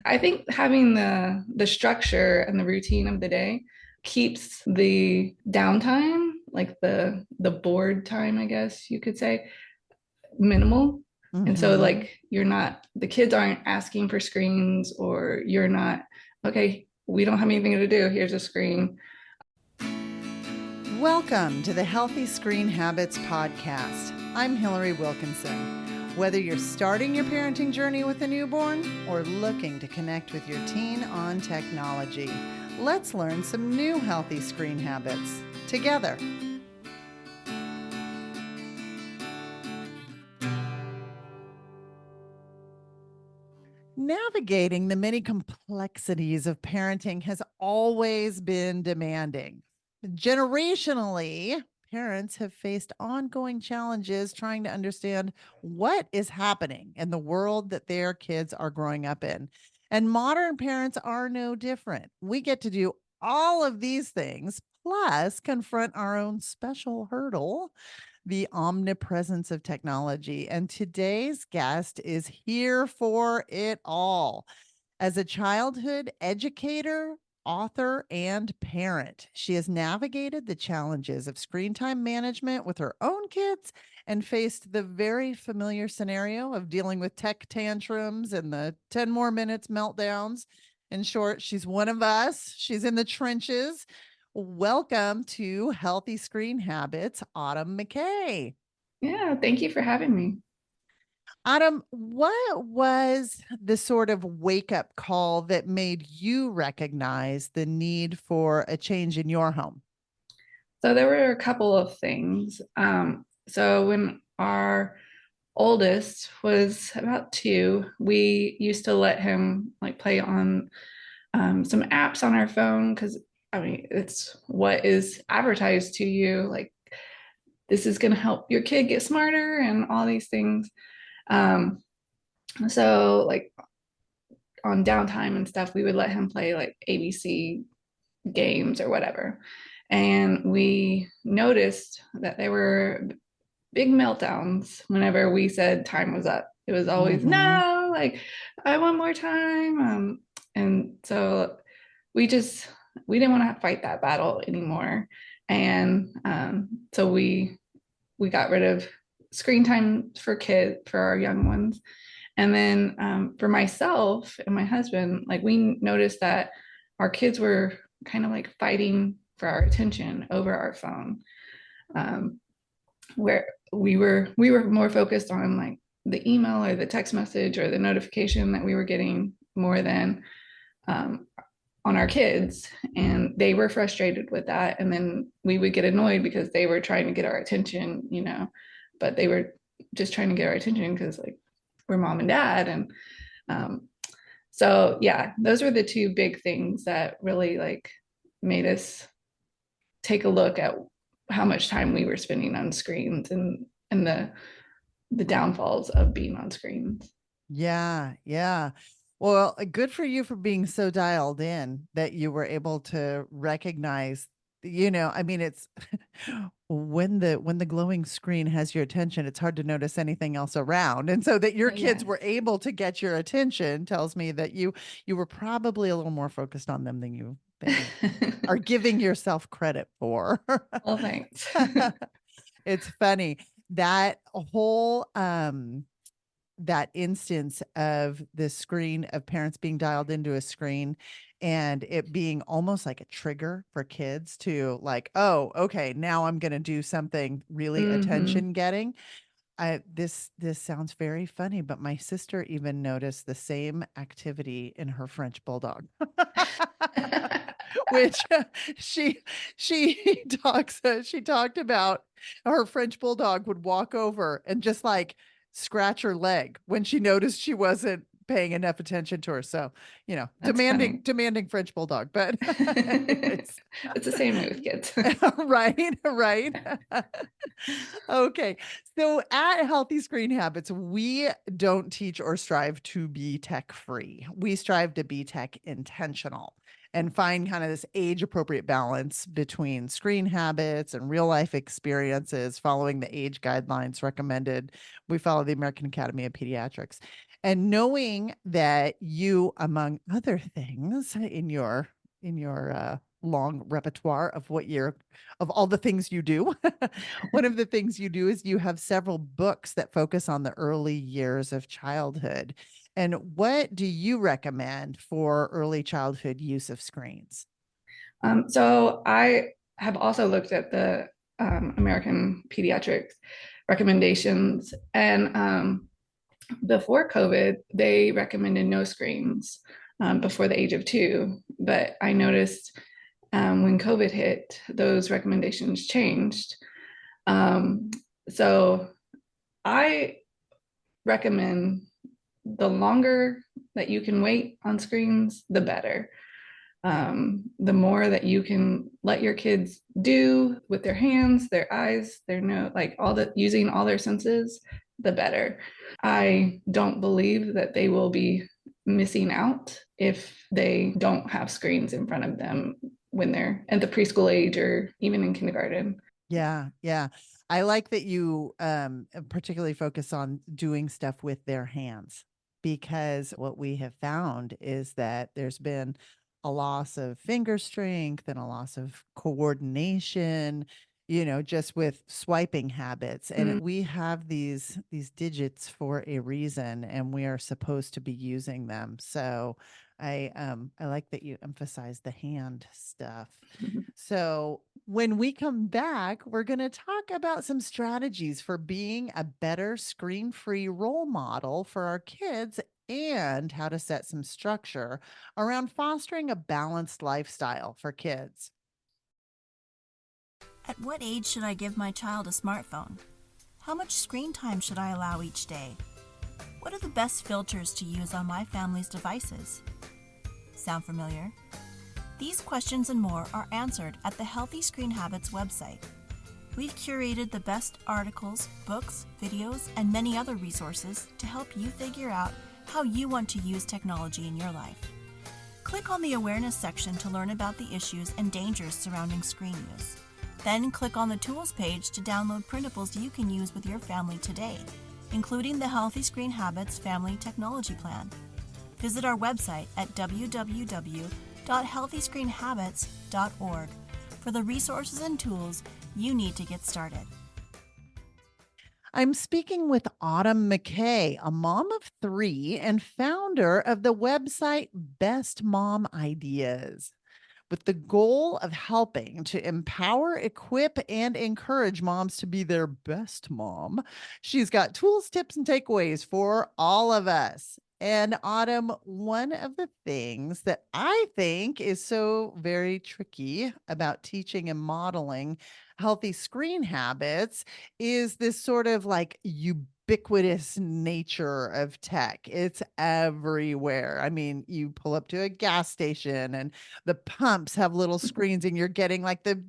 I think having the structure and the routine of the day keeps the downtime, like the board time, I guess you could say, minimal. And so Hmm. like you're not the kids aren't asking for screens or you're not, okay, we don't have anything to do. Here's a screen. Welcome to the Healthy Screen Habits Podcast. I'm Hillary Wilkinson. Whether you're starting your parenting journey with a newborn or looking to connect with your teen on technology, let's learn some new healthy screen habits together. Navigating the many complexities of parenting has always been demanding. Generationally, parents have faced ongoing challenges trying to understand what is happening in the world that their kids are growing up in. And modern parents are no different. We get to do all of these things, plus confront our own special hurdle, the omnipresence of technology. And today's guest is here for it all. As a childhood educator, author, and parent, she has navigated the challenges of screen time management with her own kids and faced the very familiar scenario of dealing with tech tantrums and the 10 more minutes meltdowns. In short, she's one of us. She's in the trenches. Welcome to Healthy Screen Habits, Autumn McKay. Yeah, thank you for having me. Autumn, what was the sort of wake up call that made you recognize the need for a change in your home? So there were a couple of things. So when our oldest was about two, we used to let him like play on some apps on our phone because I mean it's what is advertised to you. Like this is going to help your kid get smarter and all these things. Um, so like on downtime and stuff, we would let him play like ABC games or whatever. And we noticed that there were big meltdowns whenever we said time was up. It was always Mm-hmm. no, like I want more time. And so we just we didn't want to fight that battle anymore. And so we got rid of screen time for kids for our young ones. And then for myself and my husband, like we noticed that our kids were kind of like fighting for our attention over our phone. Um, where we were more focused on like the email or the text message or the notification that we were getting more than um, on our kids, and they were frustrated with that, and then we would get annoyed because they were trying to get our attention, but they were just trying to get our attention because like we're mom and dad. And um, so yeah, those were the two big things that really like made us take a look at how much time we were spending on screens and the downfalls of being on screens. Yeah, yeah. Well, good for you for being so dialed in that you were able to recognize, I mean, it's when the glowing screen has your attention, it's hard to notice anything else around. And so that your kids Yes. were able to get your attention tells me that you were probably a little more focused on them than you are giving yourself credit for. Well, thanks. It's funny that whole that instance of the screen of parents being dialed into a screen and it being almost like a trigger for kids to like, oh, okay, now I'm going to do something really Mm-hmm. attention getting. This sounds very funny, but my sister even noticed the same activity in her French bulldog. Which she she talked about her French bulldog would walk over and just like scratch her leg when she noticed she wasn't paying enough attention to her. So, That's funny. demanding French bulldog, but anyways. It's the same way with kids. Right, right. Okay. So at Healthy Screen Habits, we don't teach or strive to be tech free. We strive to be tech intentional and find kind of this age appropriate balance between screen habits and real life experiences following the age guidelines recommended. We follow the American Academy of Pediatrics. And knowing that you, among other things, in your long repertoire of what you're of all the things you do, one of the things you do is you have several books that focus on the early years of childhood. And what do you recommend for early childhood use of screens? So I have also looked at the American Pediatrics recommendations, and before COVID, they recommended no screens before the age of 2. But I noticed when COVID hit, those recommendations changed. Um, so I recommend the longer that you can wait on screens, the better. The more that you can let your kids do with their hands, their eyes, their nose, like all the using all their senses, the better. I don't believe that they will be missing out if they don't have screens in front of them when they're at the preschool age or even in kindergarten. Yeah, yeah. I like that you particularly focus on doing stuff with their hands, because what we have found is that there's been a loss of finger strength and a loss of coordination, just with swiping habits. And Mm. we have these digits for a reason, and we are supposed to be using them. So I like that you emphasize the hand stuff. So, when we come back, we're going to talk about some strategies for being a better screen free role model for our kids and how to set some structure around fostering a balanced lifestyle for kids. At what age should I give my child a smartphone? How much screen time should I allow each day? What are the best filters to use on my family's devices? Sound familiar? These questions and more are answered at the Healthy Screen Habits website. We've curated the best articles, books, videos, and many other resources to help you figure out how you want to use technology in your life. Click on the awareness section to learn about the issues and dangers surrounding screen use. Then click on the tools page to download printables you can use with your family today, including the Healthy Screen Habits Family Technology Plan. Visit our website at www.healthyscreenhabits.org for the resources and tools you need to get started. I'm speaking with Autumn McKay, a mom of 3 and founder of the website Best Mom Ideas, with the goal of helping to empower, equip, and encourage moms to be their best mom. She's got tools, tips, and takeaways for all of us. And Autumn, one of the things that I think is so very tricky about teaching and modeling healthy screen habits is this sort of like ubiquitous nature of tech. It's everywhere. I mean, you pull up to a gas station and the pumps have little screens and you're getting like the,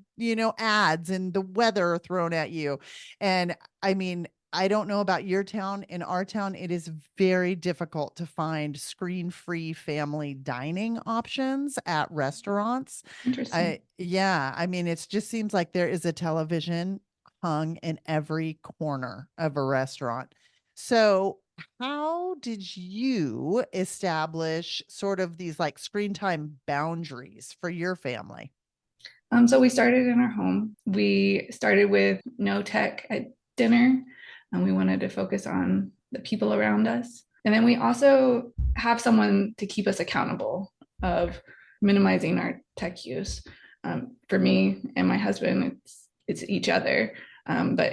ads and the weather thrown at you. And I mean, I don't know about your town. In our town, it is very difficult to find screen-free family dining options at restaurants. Interesting. Yeah, I mean, it just seems like there is a television hung in every corner of a restaurant. So, how did you establish sort of these like screen time boundaries for your family? So we started in our home. We started with no tech at dinner, and we wanted to focus on the people around us. And then we also have someone to keep us accountable of minimizing our tech use. For me and my husband, it's each other. But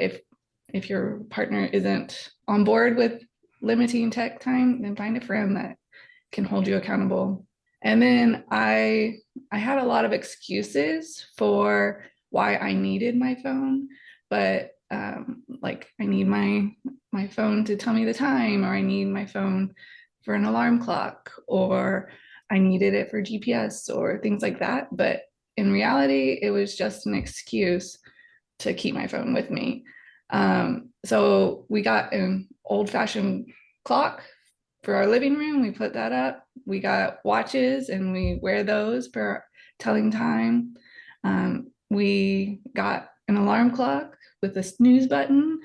if your partner isn't on board with limiting tech time, then find a friend that can hold you accountable. And then I had a lot of excuses for why I needed my phone, but like I need my phone to tell me the time, or I need my phone for an alarm clock, or I needed it for GPS or things like that. But in reality, it was just an excuse to keep my phone with me. So we got an old fashioned clock for our living room. We put that up. We got watches and we wear those for telling time. We got an alarm clock with a snooze button.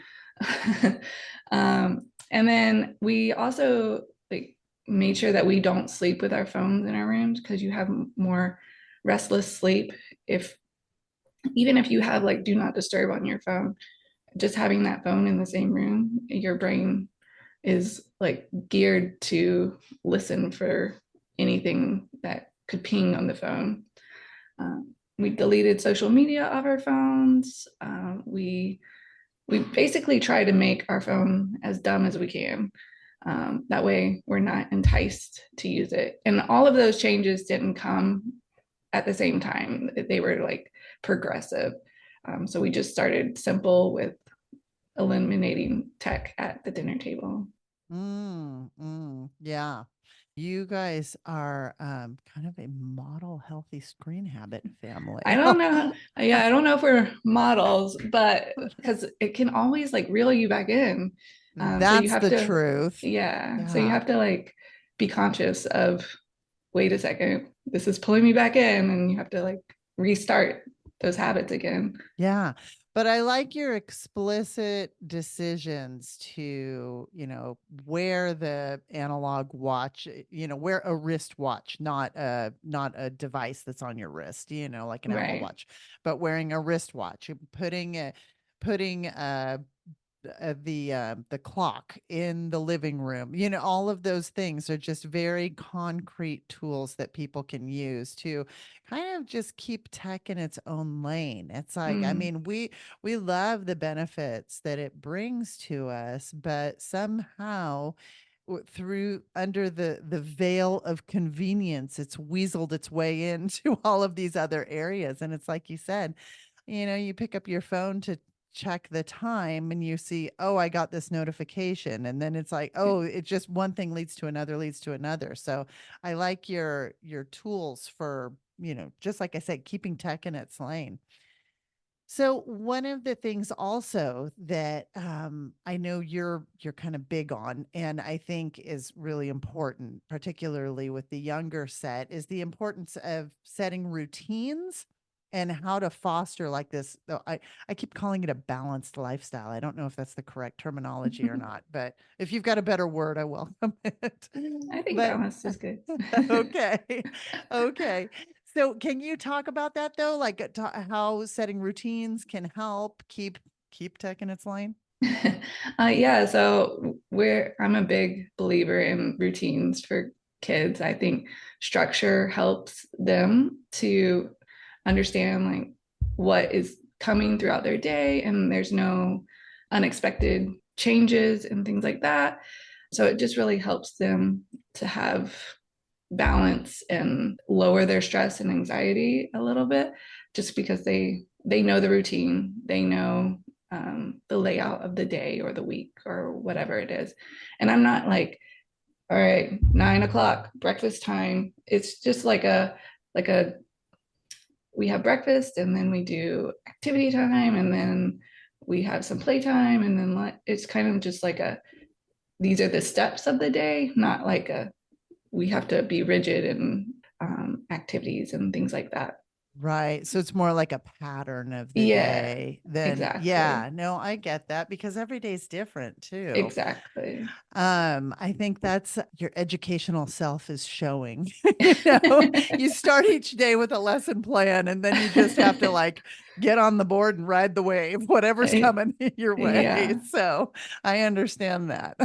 And then we also like made sure that we don't sleep with our phones in our rooms, because you have more restless sleep if, even if you have like do not disturb on your phone, just having that phone in the same room, your brain is like geared to listen for anything that could ping on the phone. We deleted social media off our phones. We basically try to make our phone as dumb as we can. That way, we're not enticed to use it. And all of those changes didn't come at the same time. They were like progressive. So we just started simple with eliminating tech at the dinner table. Yeah. You guys are kind of a model healthy screen habit family. I don't know. Yeah, I don't know if we're models, but because it can always like reel you back in. So you That's have the to, truth. yeah. So you Yeah. have to like be conscious of, wait a second, this is pulling me back in, and you have to like restart those habits again. Yeah. But I like your explicit decisions to, wear the analog watch, wear a wristwatch, not a device that's on your wrist, like an Apple Right. Watch, but wearing a wristwatch, putting the clock in the living room. All of those things are just very concrete tools that people can use to kind of just keep tech in its own lane. It's like, I Mm. mean, we love the benefits that it brings to us, but somehow through under the veil of convenience, it's weaseled its way into all of these other areas. And it's like you said, you pick up your phone to check the time and you see, oh, I got this notification. And then it's like, oh, it just one thing leads to another, leads to another. So I like your tools for, just like I said, keeping tech in its lane. So one of the things also that I know you're kind of big on, and I think is really important, particularly with the younger set, is the importance of setting routines and how to foster like this. Though I keep calling it a balanced lifestyle. I don't know if that's the correct terminology or not, but if you've got a better word, I welcome it. I think But balance is good. okay, okay. So can you talk about that though? Like how setting routines can help keep tech in its lane? Yeah, so I'm a big believer in routines for kids. I think structure helps them to understand like what is coming throughout their day, and there's no unexpected changes and things like that. So it just really helps them to have balance and lower their stress and anxiety a little bit, just because they know the routine, they know the layout of the day or the week or whatever it is. And I'm not like, all right, 9 o'clock breakfast time. It's just like a we have breakfast, and then we do activity time, and then we have some playtime, and then it's kind of just like a, these are the steps of the day, not like a, we have to be rigid in activities and things like that. Right. So it's more like a pattern of the Yeah, day than, exactly. yeah, no, I get that because every day's different too. Exactly. I think that's your educational self is showing. You know, you start each day with a lesson plan and then you just have to like get on the board and ride the wave, whatever's coming your way. Yeah. So I understand that.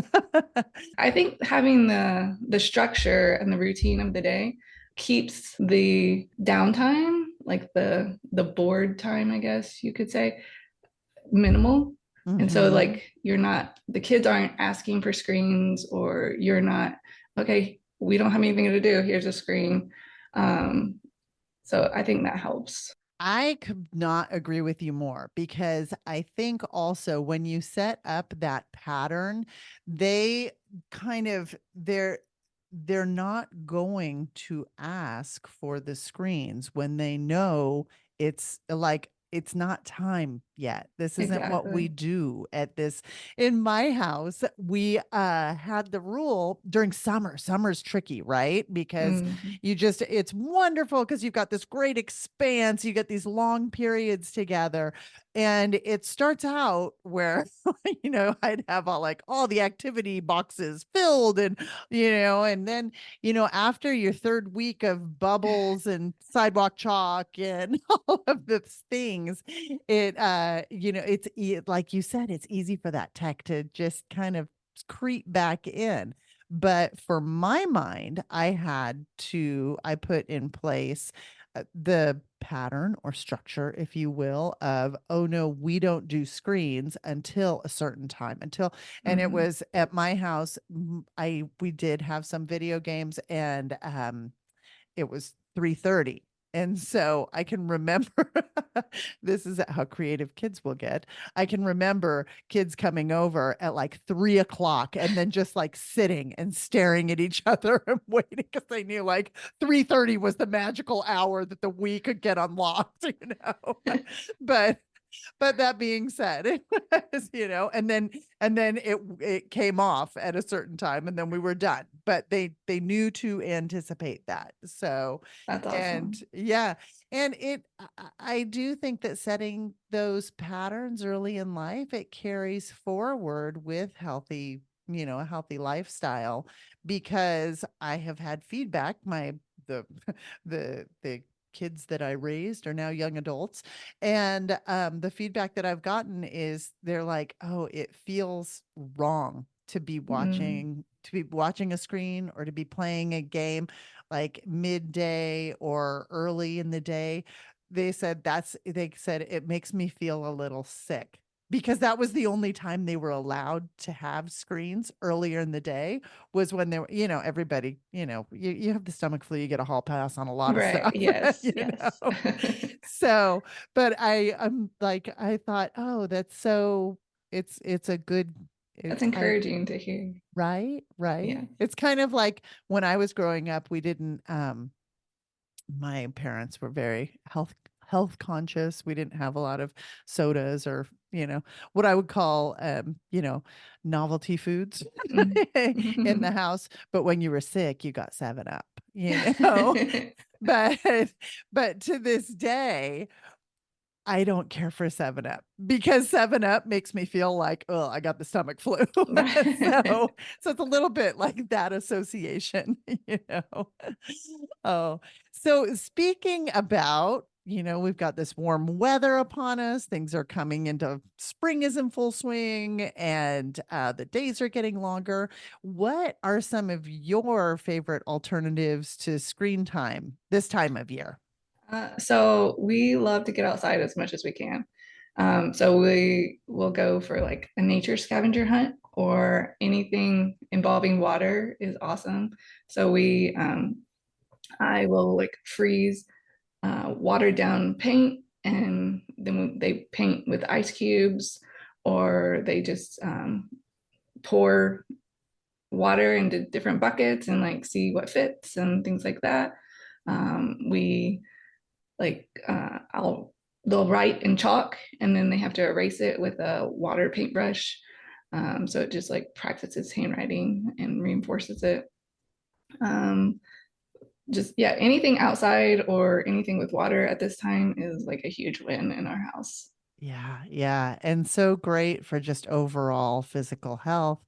I think having the structure and the routine of the day keeps the downtime, like the board time, I guess you could say, minimal. And so Hmm. like you're not, the kids aren't asking for screens, or you're not, okay, we don't have anything to do, here's a screen. Um, so I think that helps. I could not agree with you more because I think also when you set up that pattern, they kind of they're not going to ask for the screens when they know it's like it's not time yet. This isn't what we Exactly. do at this. In my house, we had the rule during summer. Summer's tricky, right? Because Mm, it's wonderful because you've got this great expanse, you get these long periods together. And it starts out where, I'd have all the activity boxes filled and then, after your third week of bubbles and sidewalk chalk and all of those things, like you said, it's easy for that tech to just kind of creep back in. But for my mind, I put in place the pattern or structure, if you will, of, oh no, we don't do screens until a certain time, and it mhm. was at my house. We did have some video games, and it was 3:30. And so I can remember this is how creative kids will get. I can remember kids coming over at like 3 o'clock and then just like sitting and staring at each other and waiting because they knew like 3:30 was the magical hour that the week could get unlocked, But that being said, it was, and then it came off at a certain time and then we were done. But they knew to anticipate that. So, That's and awesome. yeah, and I do think that setting those patterns early in life, it carries forward with a healthy lifestyle, because I have had feedback. The the kids that I raised are now young adults, and the feedback that I've gotten is they're like, "Oh, it feels wrong to be Mm, watching a screen or to be playing a game like midday or early in the day." They said it makes me feel a little sick, because that was the only time they were allowed to have screens earlier in the day, was when they were, everybody, you have the stomach flu, you get a hall pass on a lot of right. stuff, Yes. you Yes. know. So, but I thought, oh, that's so, it's a good, That's I encouraging to hear. right, right. Yeah. It's kind of like when I was growing up, we didn't my parents were very health conscious. We didn't have a lot of sodas or, what I would call novelty foods Mm. in the house. But when you were sick, you got 7 Up, you know. But to this day, I don't care for 7 Up, because 7 Up makes me feel like, oh, I got the stomach flu. Right. So it's a little bit like that association, you know. Oh, so speaking about, we've got this warm weather upon us. Things are coming into spring is in full swing, and the days are getting longer. What are some of your favorite alternatives to screen time this time of year? So we love to get outside as much as we can. So we will go for like a nature scavenger hunt, or anything involving water is awesome. So I will like freeze watered down paint, and then they paint with ice cubes, or they just pour water into different buckets and like see what fits and things like that. We like I'll they'll write in chalk, and then they have to erase it with a water paintbrush. So it just like practices handwriting and reinforces it. Um, just yeah, anything outside or anything with water at this time is like a huge win in our house. Yeah, yeah. And so great for just overall physical health,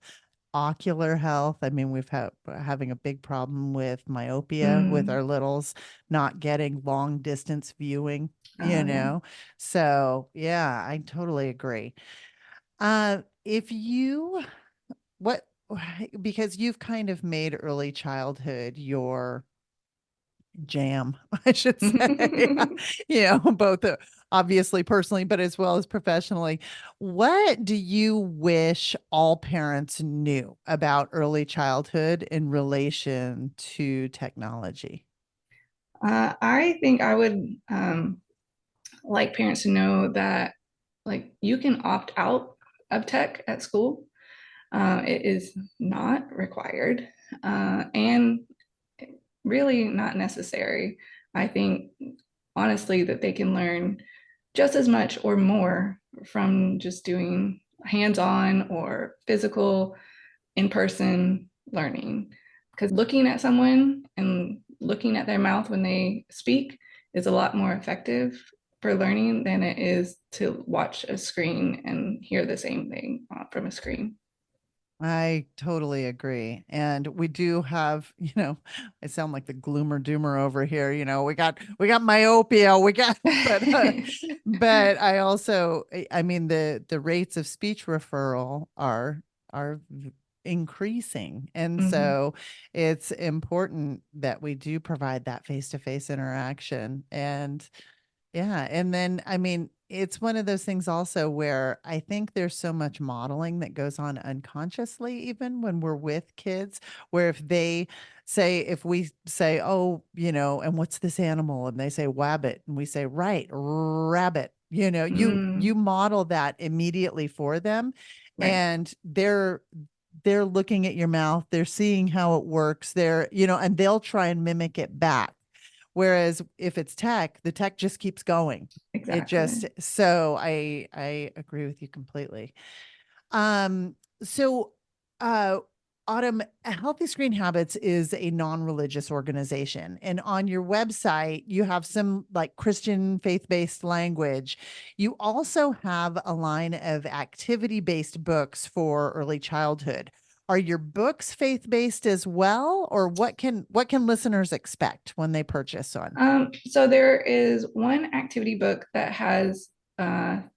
ocular health. I mean, we're having a big problem with myopia with Mm, our littles not getting long distance viewing, you oh yeah. know. So, yeah, I totally agree. If you what because you've kind of made early childhood your jam, I should say. Both obviously personally, but as well as professionally. What do you wish all parents knew about early childhood in relation to technology? I think I would like parents to know that like you can opt out of tech at school. It is not required, and really not necessary. I think honestly that they can learn. just as much or more from just doing hands-on or physical in-person learning. Because looking at someone and looking at their mouth when they speak is a lot more effective for learning than it is to watch a screen and hear the same thing from a screen. I totally agree. And we do have, I sound like the gloomer doomer over here. We got myopia, but I also, I mean, the rates of speech referral are increasing. And Mm-hmm. so it's important that we do provide that face-to-face interaction. And yeah. And then, I mean, it's one of those things also where I think there's so much modeling that goes on unconsciously, even when we're with kids, where if we say, oh, and what's this animal? And they say wabbit, and we say, right, rabbit, you Mm, model that immediately for them. right, And they're looking at your mouth, they're seeing how it works, and they'll try and mimic it back. Whereas if it's tech, the tech just keeps going. It exactly. just so I agree with you completely. Um, so uh Autumn, Healthy Screen Habits is a non-religious organization. And on your website, you have some like Christian faith-based language. You also have a line of activity-based books for early childhood. Are your books faith-based as well, or what can listeners expect when they purchase one? So there is one activity book that has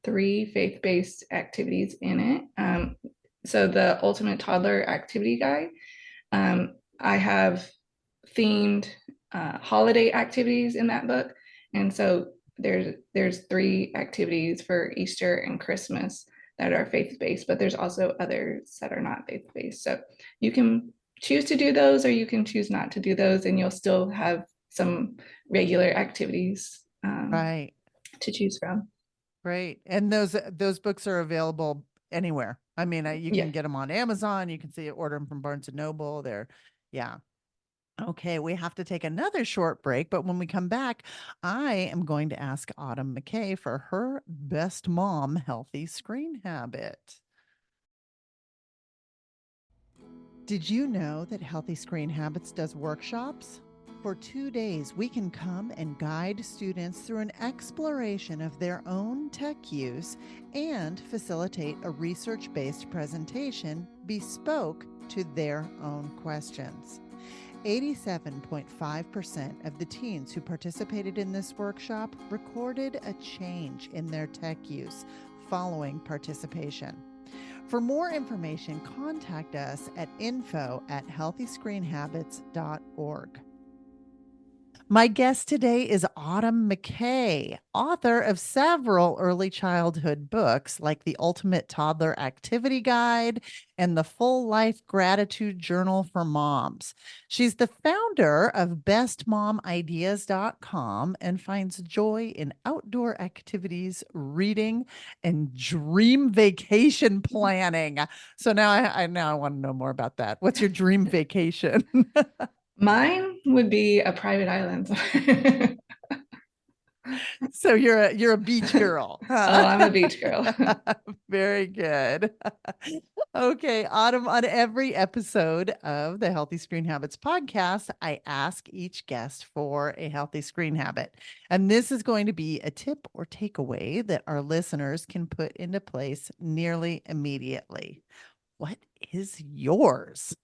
three faith-based activities in it. So the Ultimate Toddler Activity Guide. I have themed holiday activities in that book, and so there's three activities for Easter and Christmas that are faith-based, but there's also others that are not faith-based. So you can choose to do those, or you can choose not to do those, and you'll still have some regular activities Right. to choose from. Great. And those books are available anywhere. I mean, you Yeah. can get them on Amazon. You can order them from Barnes and Noble. Yeah. Okay, we have to take another short break, but when we come back, I am going to ask Autumn McKay for her best mom healthy screen habit. Did you know that Healthy Screen Habits does workshops? For 2 days, we can come and guide students through an exploration of their own tech use and facilitate a research based presentation bespoke to their own questions. 87.5% of the teens who participated in this workshop recorded a change in their tech use following participation. For more information, contact us at info@healthyscreenhabits.org. My guest today is Autumn McKay, author of several early childhood books like The Ultimate Toddler Activity Guide and The Full Life Gratitude Journal for Moms. She's the founder of bestmomideas.com and finds joy in outdoor activities, reading, and dream vacation planning. So now I want to know more about that. What's your dream vacation? Mine would be a private island. So you're a beach girl, Oh, huh? I'm a beach girl. Very good. Okay, Autumn, on every episode of the Healthy Screen Habits podcast, I ask each guest for a healthy screen habit. And this is going to be a tip or takeaway that our listeners can put into place nearly immediately. What is yours?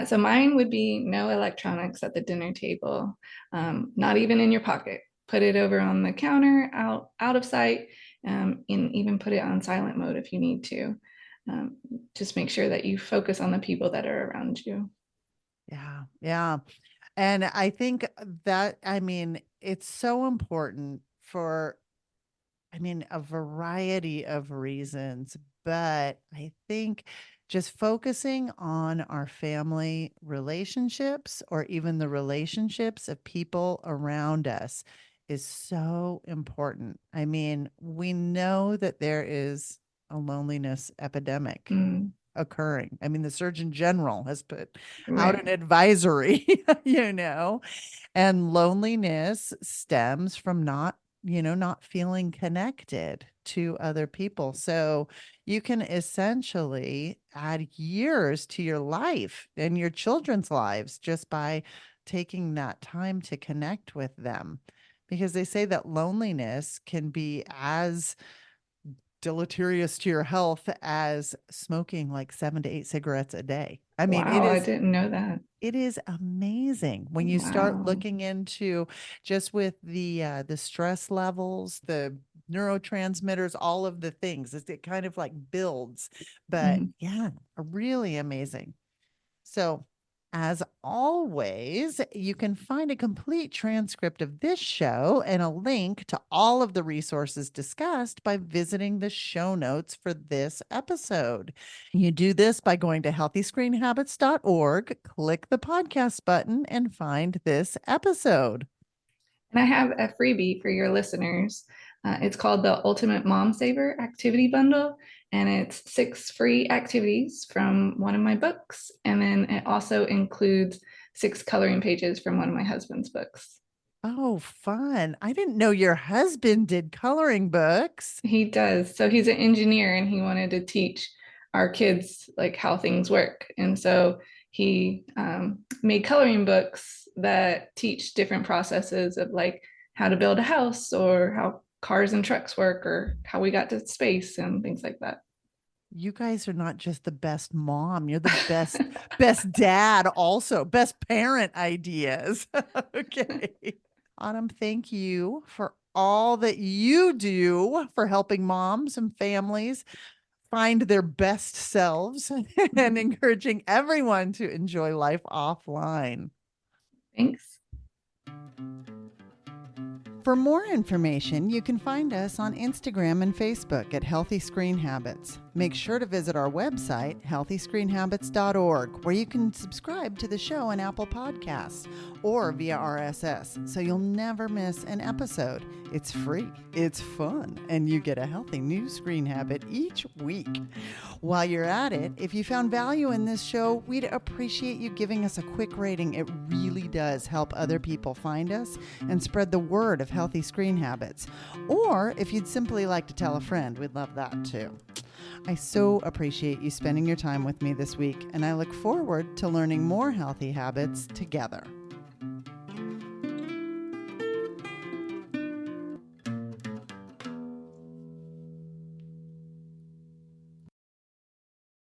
So mine would be no electronics at the dinner table, not even in your pocket. Put it over on the counter, out of sight, and even put it on silent mode if you need to. Um, just make sure that you focus on the people that are around you. Yeah, yeah. And I think that, I mean, it's so important for, I mean, a variety of reasons, but I think just focusing on our family relationships or even the relationships of people around us is so important. I mean, we know that there is a loneliness epidemic Mm, occurring. I mean, the Surgeon General has put out an right. advisory, and loneliness stems from not not feeling connected to other people. So you can essentially add years to your life and your children's lives just by taking that time to connect with them. Because they say that loneliness can be as deleterious to your health as smoking like 7 to 8 cigarettes a day. I mean, Wow, I didn't know that. it is amazing when you start Wow. looking into just with the stress levels, the neurotransmitters, all of the things. It kind of like builds, but Mhm. yeah, really amazing. So, as always, you can find a complete transcript of this show and a link to all of the resources discussed by visiting the show notes for this episode. You do this by going to healthyscreenhabits.org, click the podcast button, and find this episode. And I have a freebie for your listeners. It's called the Ultimate Mom Saver Activity Bundle, and it's 6 free activities from one of my books. And then it also includes 6 coloring pages from one of my husband's books. Oh, fun. I didn't know your husband did coloring books. He does. So he's an engineer and he wanted to teach our kids like how things work. And so he made coloring books that teach different processes of like how to build a house or how cars and trucks work or how we got to space and things like that. You guys are not just the best mom, you're the best dad also, best parent ideas. Okay. Autumn, thank you for all that you do for helping moms and families find their best selves and encouraging everyone to enjoy life offline. Thanks. For more information, you can find us on Instagram and Facebook at Healthy Screen Habits. Make sure to visit our website, healthyscreenhabits.org, where you can subscribe to the show on Apple Podcasts or via RSS, so you'll never miss an episode. It's free, it's fun, and you get a healthy new screen habit each week. While you're at it, if you found value in this show, we'd appreciate you giving us a quick rating. It really does help other people find us and spread the word of healthy screen habits. Or if you'd simply like to tell a friend, we'd love that too. I so appreciate you spending your time with me this week, and I look forward to learning more healthy habits together.